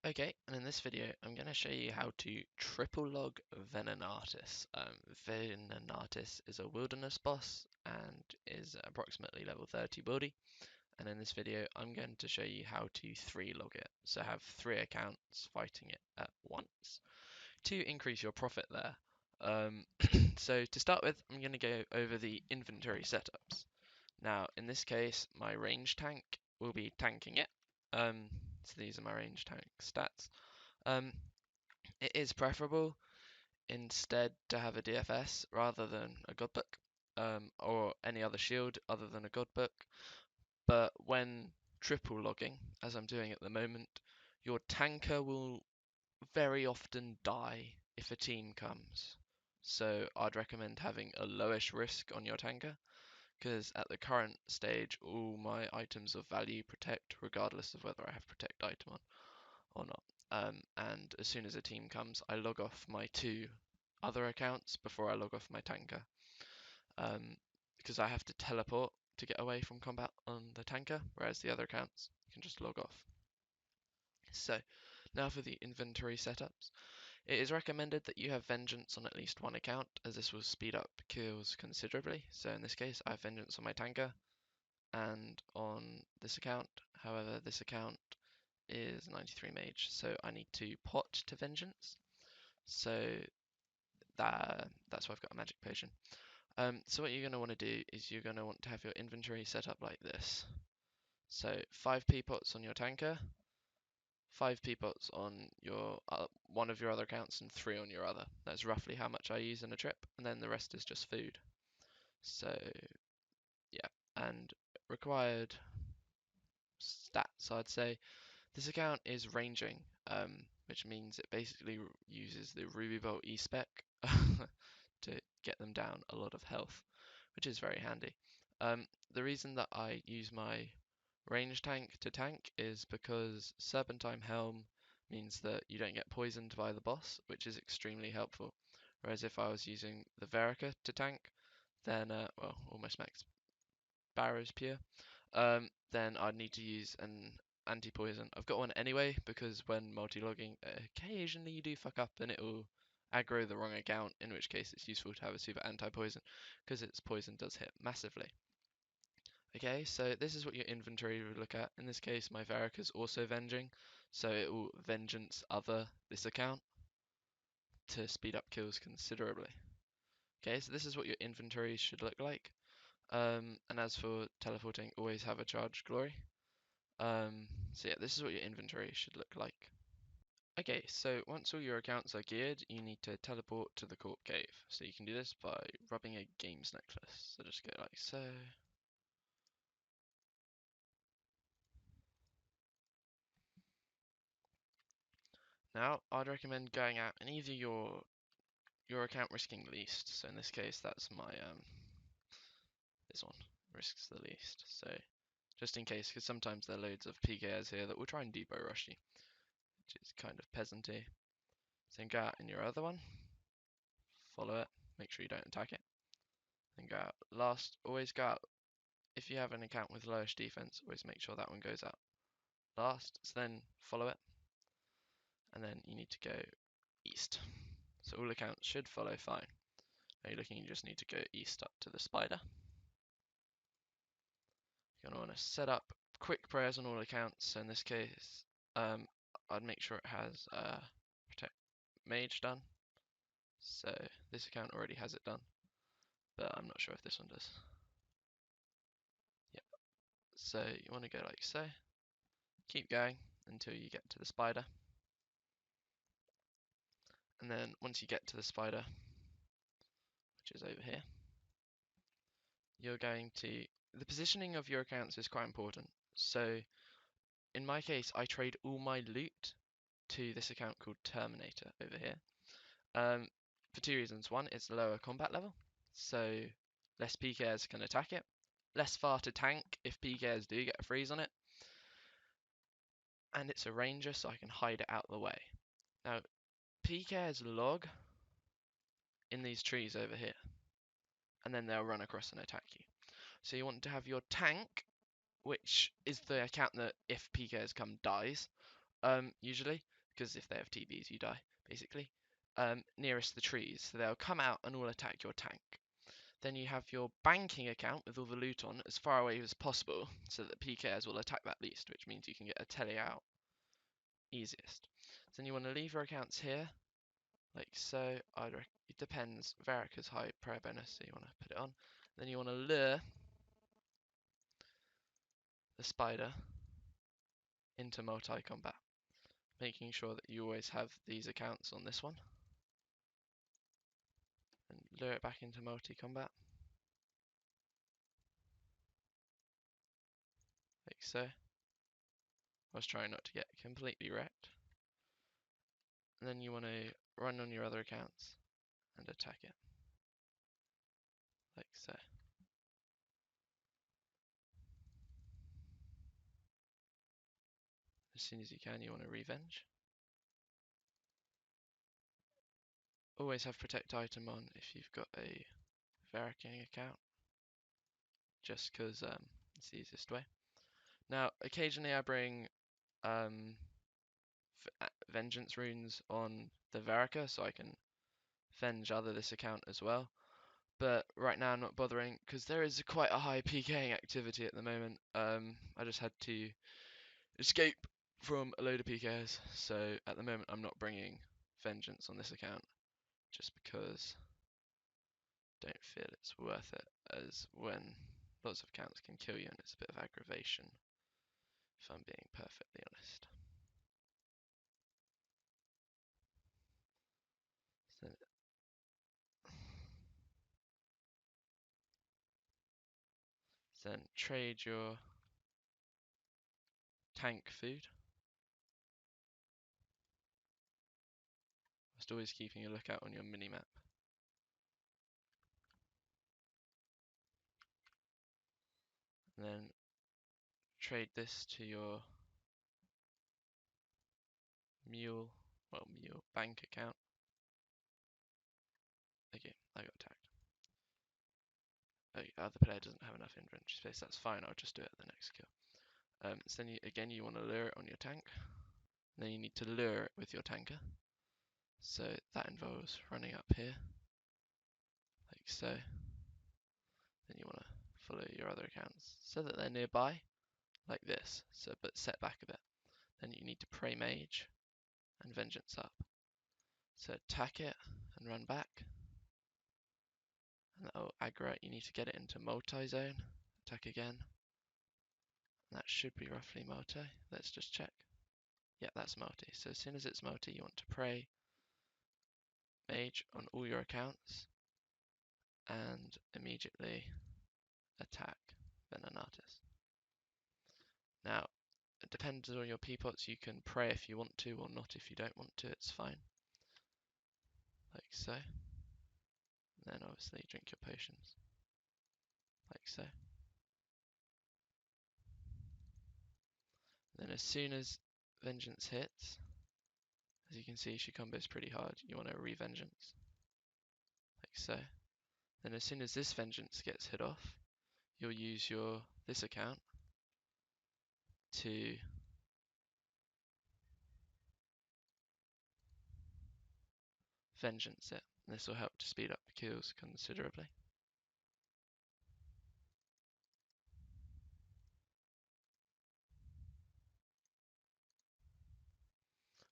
Okay, and in this video, I'm going to show you how to triple log Vennenatis. Vennenatis is a wilderness boss and is approximately level 30 buildy. And in this video, I'm going to show you how to 3-log it. So have 3 accounts fighting it at once to increase your profit there. So to start with, I'm going to go over the inventory setups. Now, in this case, my range tank will be tanking it. So these are my range tank stats. Um, it is preferable instead to have a DFS rather than a godbook, or any other shield other than a godbook. But when triple logging, as I'm doing at the moment, your tanker will very often die if a team comes. So I'd recommend having a lowish risk on your tanker, because at the current stage, all my items of value protect, regardless of whether I have protect item on or not. And as soon as a team comes, I log off my 2 other accounts before I log off my tanker, because I have to teleport to get away from combat on the tanker, whereas the other accounts you can just log off. So now for the inventory setups. It is recommended that you have Vengeance on at least one account, as this will speed up kills considerably. So in this case, I have Vengeance on my tanker and on this account. However, this account is 93 mage, so I need to pot to Vengeance. So that's why I've got a magic potion. So what you're going to want to do is you're going to want to have your inventory set up like this. So 5 P pots on your tanker, 5 P pots on your one of your other accounts, and 3 on your other. That's roughly how much I use in a trip, and then the rest is just food. So yeah, and required stats, I'd say. This account is ranging, which means it basically uses the Ruby Bolt E-spec to get them down a lot of health, which is very handy. The reason that I use my range tank to tank is because Serpentine Helm means that you don't get poisoned by the boss, which is extremely helpful. Whereas if I was using the Verica to tank, then, well, almost max Barrow's Pure, then I'd need to use an anti-poison. I've got one anyway, because when multi-logging, occasionally you do fuck up and it will aggro the wrong account, in which case it's useful to have a super anti-poison, because its poison does hit massively. Okay, so this is what your inventory would look at. In this case, my Varric is also venging, so it will vengeance other this account to speed up kills considerably. Okay, so this is what your inventory should look like. And as for teleporting, always have a charge glory. So yeah, this is what your inventory should look like. Okay, so once all your accounts are geared, you need to teleport to the Corp Cave. So you can do this by rubbing a games necklace. So just go like so. Now, I'd recommend going out and either your account risking least. So in this case, that's my this one risks the least. So just in case, because sometimes there are loads of PKs here that will try and depot rush you, which is kind of peasanty. So then go out in your other one, follow it, make sure you don't attack it, then go out last. Always go out if you have an account with lowish defense. Always make sure that one goes out last. So then follow it, and then you need to go east. So all accounts should follow fine. Now you're looking, you just need to go east up to the spider. You're going to want to set up quick prayers on all accounts. So in this case, I'd make sure it has protect mage done. So this account already has it done, but I'm not sure if this one does. Yep. So you want to go like so. Keep going until you get to the spider. And then once you get to the spider, which is over here, you're going to, the positioning of your accounts is quite important. So in my case, I trade all my loot to this account called Terminator over here. For 2 reasons. One, it's lower combat level, so less PKs can attack it. Less far to tank if PKs do get a freeze on it. And it's a ranger, so I can hide it out of the way. Now, PKs log in these trees over here, and then they'll run across and attack you. So you want to have your tank, which is the account that if PKs come dies, usually, because if they have TBs, you die, basically. Nearest the trees, so they'll come out and will attack your tank. Then you have your banking account with all the loot on as far away as possible, so that PKs will attack that least, which means you can get a tele out easiest. Then you want to leave your accounts here, like so. It depends. Varric has high prayer bonus, so you want to put it on. Then you want to lure the spider into multi-combat, making sure that you always have these accounts on this one. And lure it back into multi-combat, like so. I was trying not to get completely wrecked. And then you want to run on your other accounts and attack it, like so. As soon as you can, you want to revenge. Always have protect item on if you've got a Varricking account, just because it's the easiest way. Now, occasionally I bring vengeance runes on the Varrica, so I can venge other this account as well. But right now I'm not bothering, because there is quite a high PKing activity at the moment. I just had to escape from a load of PKs, so at the moment I'm not bringing vengeance on this account, just because I don't feel it's worth it, as when lots of accounts can kill you and it's a bit of aggravation, if I'm being perfectly honest. So, then trade your tank food. Just always keeping a lookout on your minimap. And then trade this to your mule bank account. Okay, I got attacked. Okay, other player doesn't have enough inventory space. That's fine. I'll just do it at the next kill. So then you want to lure it on your tank. And then you need to lure it with your tanker. So that involves running up here, like so. Then you want to follow your other accounts so that they're nearby, like this. So, but set back a bit. Then you need to pray mage and vengeance up. So attack it and run back. And that'll aggro it. You need to get it into multi-zone. Attack again. And that should be roughly multi. Let's just check. Yeah, that's multi. So as soon as it's multi, you want to pray mage on all your accounts and immediately attack Vennenatis. Now, it depends on your P-pots. You can pray if you want to or not if you don't want to. It's fine. Like so. And then obviously drink your potions. Like so. And then as soon as vengeance hits, as you can see, she combos pretty hard. You want to re-vengeance. Like so. Then as soon as this vengeance gets hit off, you'll use this account to vengeance it. And this will help to speed up the kills considerably.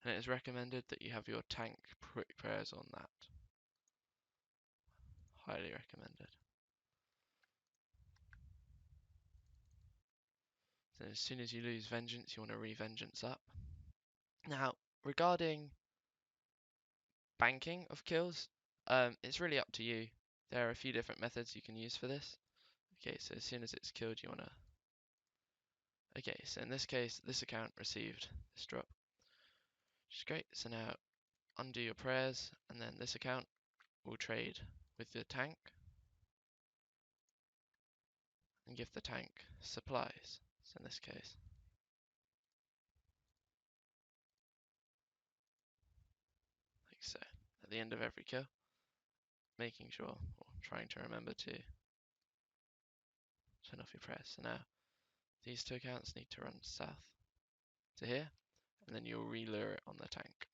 And it is recommended that you have your tank prayers on that. Highly recommended. So as soon as you lose vengeance, you want to re-vengeance up. Now, regarding banking of kills, it's really up to you. There are a few different methods you can use for this. Okay, so as soon as it's killed, you want to... Okay, so in this case, this account received this drop, which is great. So now undo your prayers, and then this account will trade with the tank and give the tank supplies. So in this case, like so, at the end of every kill, making sure, or trying to remember to turn off your prayers. So now these two accounts need to run south to here, and then you'll relure it on the tank.